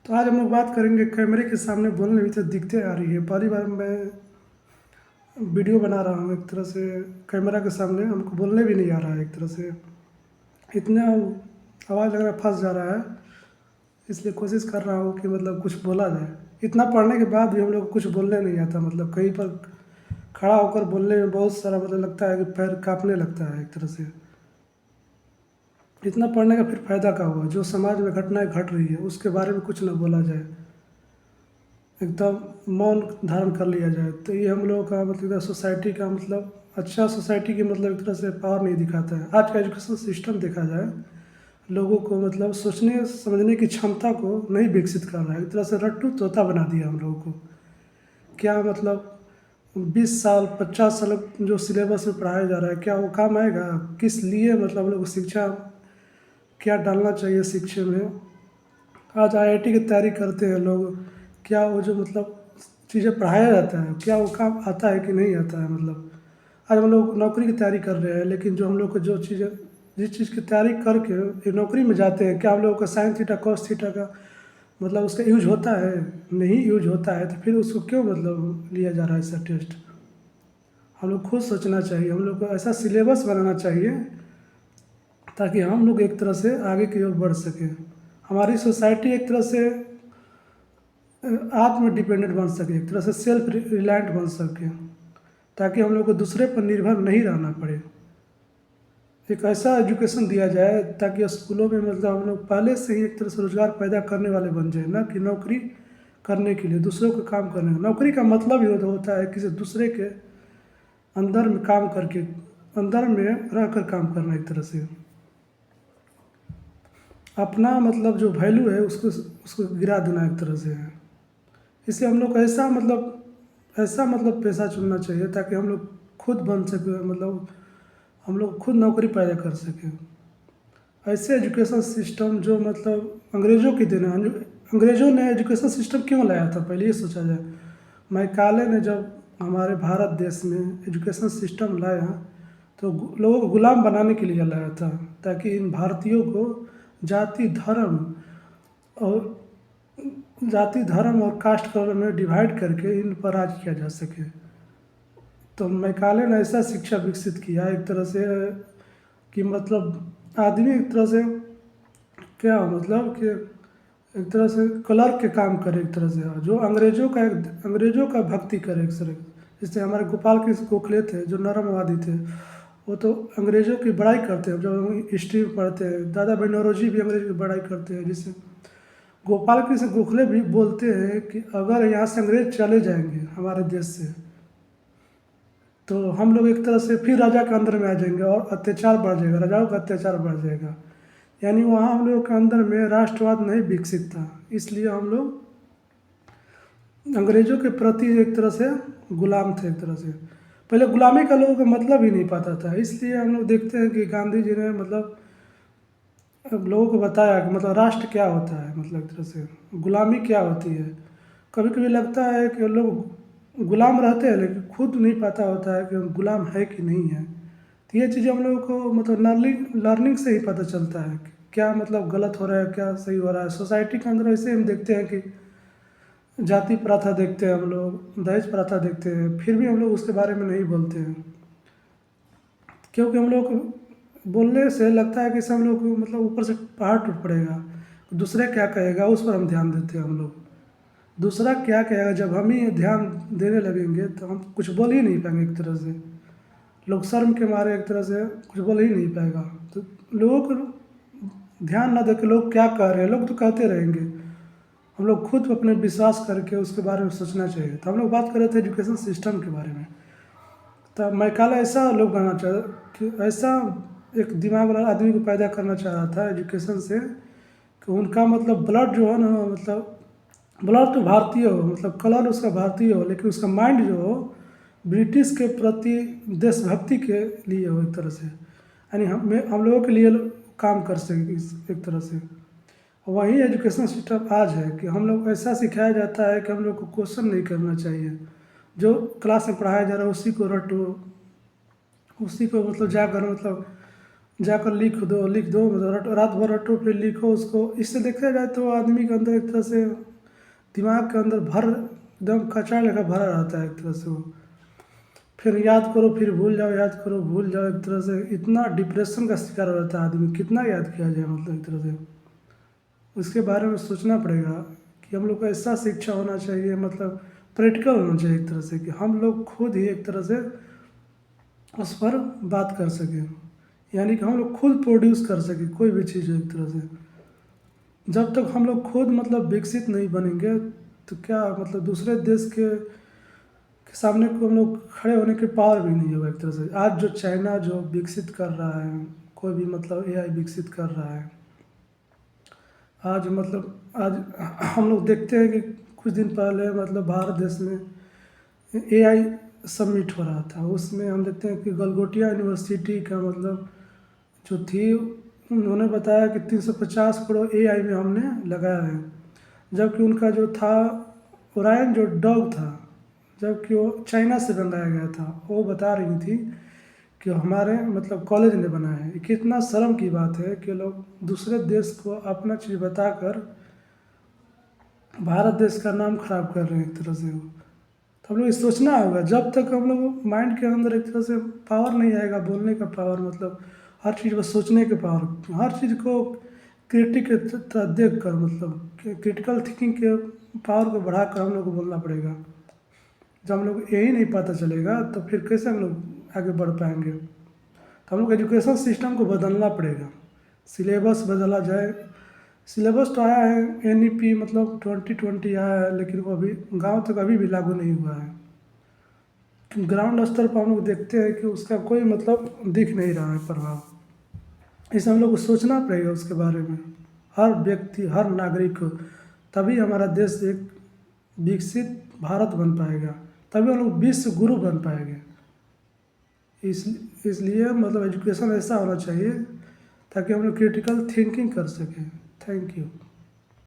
तो आज हम लोग बात करेंगे कैमरे के सामने बोलने में तो दिक्कतें आ रही है। पहली बार मैं वीडियो बना रहा हूँ, एक तरह से कैमरा के सामने हमको बोलने भी नहीं आ रहा है। एक तरह से इतना आवाज़ लग रहा है फंस जा रहा है, इसलिए कोशिश कर रहा हूँ कि मतलब कुछ बोला जाए। इतना पढ़ने के बाद भी हम लोग को कुछ बोलने नहीं आता, मतलब कहीं पर खड़ा होकर बोलने में बहुत सारा मतलब लगता है कि पैर काँपने लगता है एक तरह से। इतना पढ़ने का फिर फ़ायदा क्या हुआ? जो समाज में घटनाएं घट रही है उसके बारे में कुछ ना बोला जाए, एकदम मौन धारण कर लिया जाए, तो ये हम लोगों का मतलब सोसाइटी का मतलब अच्छा सोसाइटी की मतलब एक तरह से पावर नहीं दिखाता है। आज का एजुकेशन सिस्टम देखा जाए, लोगों को मतलब सोचने समझने की क्षमता को नहीं विकसित कर रहा है, एक तरह से रट्टू तोता बना दिया हम लोगों को। क्या मतलब 20 साल 50 साल जो सिलेबस में पढ़ाया जा रहा है, क्या वो काम आएगा? किस लिए मतलब हम लोग को शिक्षा क्या डालना चाहिए शिक्षा में? आज आईआईटी की तैयारी करते हैं लोग, क्या वो जो मतलब चीज़ें पढ़ाया जाता है क्या वो काम आता है कि नहीं आता है? मतलब आज हम लोग नौकरी की तैयारी कर रहे हैं, लेकिन जो हम लोग को जो चीज़ें जिस चीज़ की तैयारी करके ये नौकरी में जाते हैं, क्या हम लोगों का साइन थीटा कॉस थीटा का मतलब उसका यूज होता है? नहीं यूज होता है, तो फिर उसको क्यों मतलब लिया जा रहा है ऐसा टेस्ट? हम लोग खुद सोचना चाहिए, हम लोग को ऐसा सिलेबस बनाना चाहिए ताकि हम लोग एक तरह से आगे की ओर बढ़ सकें। हमारी सोसाइटी एक तरह से आत्म डिपेंडेंट बन सके, एक तरह से सेल्फ रिलायंट बन सके, ताकि हम लोग को दूसरे पर निर्भर नहीं रहना पड़े। एक ऐसा एजुकेशन दिया जाए ताकि स्कूलों में मतलब हम लोग पहले से ही एक तरह से रोज़गार पैदा करने वाले बन जाए, ना कि नौकरी करने के लिए दूसरों को काम करने का। नौकरी का मतलब ही होता है किसी दूसरे के अंदर में काम करके, अंदर में रह कर काम करना, एक तरह से अपना मतलब जो वैल्यू है उसको उसको गिरा देना एक तरह से है। इसलिए हम लोग को ऐसा मतलब पेशा चुनना चाहिए ताकि हम लोग खुद बन सके, मतलब हम लोग खुद नौकरी पैदा कर सकें। ऐसे एजुकेशन सिस्टम जो मतलब अंग्रेज़ों की देन है। अंग्रेज़ों ने एजुकेशन सिस्टम क्यों लाया था, पहले ये सोचा जाए। मैकाले ने जब हमारे भारत देश में एजुकेशन सिस्टम लाया तो लोगों को गुलाम बनाने के लिए लाया था, ताकि इन भारतीयों को जाति धर्म और और कास्ट कलर में डिवाइड करके इन पर राज किया जा सके। तो मैकाले ने ऐसा शिक्षा विकसित किया एक तरह से कि मतलब आदमी एक तरह से क्या मतलब कि एक तरह से क्लर्क के काम करे, एक तरह से जो अंग्रेज़ों का भक्ति करे एक तरह। जैसे हमारे गोपाल कृष्ण गोखले थे जो नरमवादी थे, वो तो अंग्रेज़ों की बड़ाई करते हैं। जब हम हिस्ट्री में पढ़ते हैं, दादा भाई नौरोजी भी अंग्रेज़ों की बड़ाई करते हैं। जिससे गोपाल कृष्ण गोखले भी बोलते हैं कि अगर यहाँ से अंग्रेज चले जाएंगे हमारे देश से, तो हम लोग एक तरह से फिर राजा के अंदर में आ जाएंगे और अत्याचार बढ़ जाएगा, राजाओं का अत्याचार बढ़ जाएगा। यानी वहाँ हम लोगों के अंदर में राष्ट्रवाद नहीं विकसित था, इसलिए हम लोग अंग्रेज़ों के प्रति एक तरह से गुलाम थे। एक तरह से पहले गुलामी का लोगों को मतलब ही नहीं पता था, इसलिए हम लोग देखते हैं कि गांधी जी ने मतलब लोगों को बताया कि मतलब राष्ट्र क्या होता है, मतलब एक तरह से गुलामी क्या होती है। कभी कभी लगता है कि लोग गुलाम रहते हैं लेकिन खुद नहीं पता होता है कि हम गुलाम है कि नहीं है। तो ये चीज़ें हम लोगों को मतलब लर्निंग से ही पता चलता है कि क्या मतलब गलत हो रहा है क्या सही हो रहा है। सोसाइटी के अंदर ऐसे हम देखते हैं कि जाति प्रथा देखते हैं, हम लोग दहेज प्रथा देखते हैं, फिर भी हम लोग उसके बारे में नहीं बोलते हैं, क्योंकि हम लोग को बोलने से लगता है कि सब लोग को मतलब ऊपर से पहाड़ टूट पड़ेगा, दूसरे क्या कहेगा उस पर हम ध्यान देते हैं। हम लोग दूसरा क्या कहेगा, जब हम ही ध्यान देने लगेंगे तो हम कुछ बोल ही नहीं पाएंगे। एक तरह से लोग शर्म के मारे एक तरह से कुछ बोल ही नहीं पाएगा। तो लोगों को ध्यान ना देकर लोग क्या कह रहे हैं, लोग तो कहते रहेंगे। हम लोग खुद अपने विश्वास करके उसके बारे में सोचना चाहिए। तो हम लोग बात कर रहे थे एजुकेशन सिस्टम के बारे में। तो मैकाले ऐसा लोग बनाना चाह कि ऐसा एक दिमाग वाला आदमी को पैदा करना चाह रहा था एजुकेशन से, कि उनका मतलब ब्लड जो है ना, मतलब ब्लड तो भारतीय हो, मतलब कलर उसका भारतीय हो, लेकिन उसका माइंड जो हो ब्रिटिश के प्रति देशभक्ति के लिए हो एक तरह से। यानी हम लोगों के लिए काम कर सके एक तरह से। वही एजुकेशन सिस्टम आज है कि हम लोग ऐसा सिखाया जाता है कि हम लोग को क्वेश्चन नहीं करना चाहिए। जो क्लास में पढ़ाया जा रहा है उसी को रटो, उसी को मतलब जाकर मतलब जाकर लिख दो मतलब रात भर रटो फिर लिखो उसको। इससे देखा जाए तो आदमी के अंदर एक तरह से दिमाग के अंदर भर एकदम कचरा लेकर भरा रहता है एक तरह से वो। फिर याद करो फिर भूल जाओ, याद करो भूल जाओ, एक तरह से इतना डिप्रेशन का शिकार हो जाता है आदमी। कितना याद किया जाए मतलब एक तरह से उसके बारे में सोचना पड़ेगा कि हम लोग को ऐसा शिक्षा होना चाहिए, मतलब प्रैक्टिकल होना चाहिए एक तरह से कि हम लोग खुद ही एक तरह से उस पर बात कर सकें, यानी कि हम लोग खुद प्रोड्यूस कर सकें कोई भी चीज़ एक तरह से। जब तक हम लोग खुद मतलब विकसित नहीं बनेंगे तो क्या मतलब दूसरे देश के सामने को हम लोग खड़े होने के पावर भी नहीं होगा एक तरह से। आज जो चाइना जो विकसित कर रहा है, कोई भी मतलब एआई विकसित कर रहा है, आज मतलब आज हम लोग देखते हैं कि कुछ दिन पहले मतलब भारत देश में एआई समिट हो रहा था। उसमें हम देखते हैं कि गलगोटिया यूनिवर्सिटी का मतलब जो थी उन्होंने बताया कि 350 करोड़ एआई में हमने लगाया है, जबकि उनका जो था ओरायन जो डॉग था, जबकि वो चाइना से बनाया गया था। वो बता रही थी कि हमारे मतलब कॉलेज ने बनाया है। ये कितना शर्म की बात है कि लोग दूसरे देश को अपना चीज़ बताकर भारत देश का नाम खराब कर रहे हैं एक तरह से वो। तो हम लोग ये सोचना होगा, जब तक हम लोग माइंड के अंदर एक तरह से पावर नहीं आएगा, बोलने का पावर मतलब हर चीज़ को सोचने के पावर, हर चीज़ को क्रिटिक के तरह देख कर मतलब क्रिटिकल थिंकिंग के पावर को बढ़ाकर हम लोग को बोलना पड़ेगा। जब हम लोग यही नहीं पता चलेगा तो फिर कैसे हम लोग आगे बढ़ पाएंगे। तो हम लोग एजुकेशन सिस्टम को बदलना पड़ेगा, सिलेबस बदला जाए। सिलेबस तो आया है एनईपी मतलब 2020 आया है, लेकिन वो अभी गांव तक अभी भी लागू नहीं हुआ है। ग्राउंड स्तर पर हम लोग देखते हैं कि उसका कोई मतलब दिख नहीं रहा है प्रभाव। इसे हम लोग को सोचना पड़ेगा उसके बारे में, हर व्यक्ति हर नागरिक को। तभी हमारा देश एक विकसित भारत बन पाएगा, तभी हम लोग विश्व गुरु बन पाएंगे। इस इसलिए मतलब एजुकेशन ऐसा होना चाहिए ताकि हम लोग क्रिटिकल थिंकिंग कर सकें। Thank you.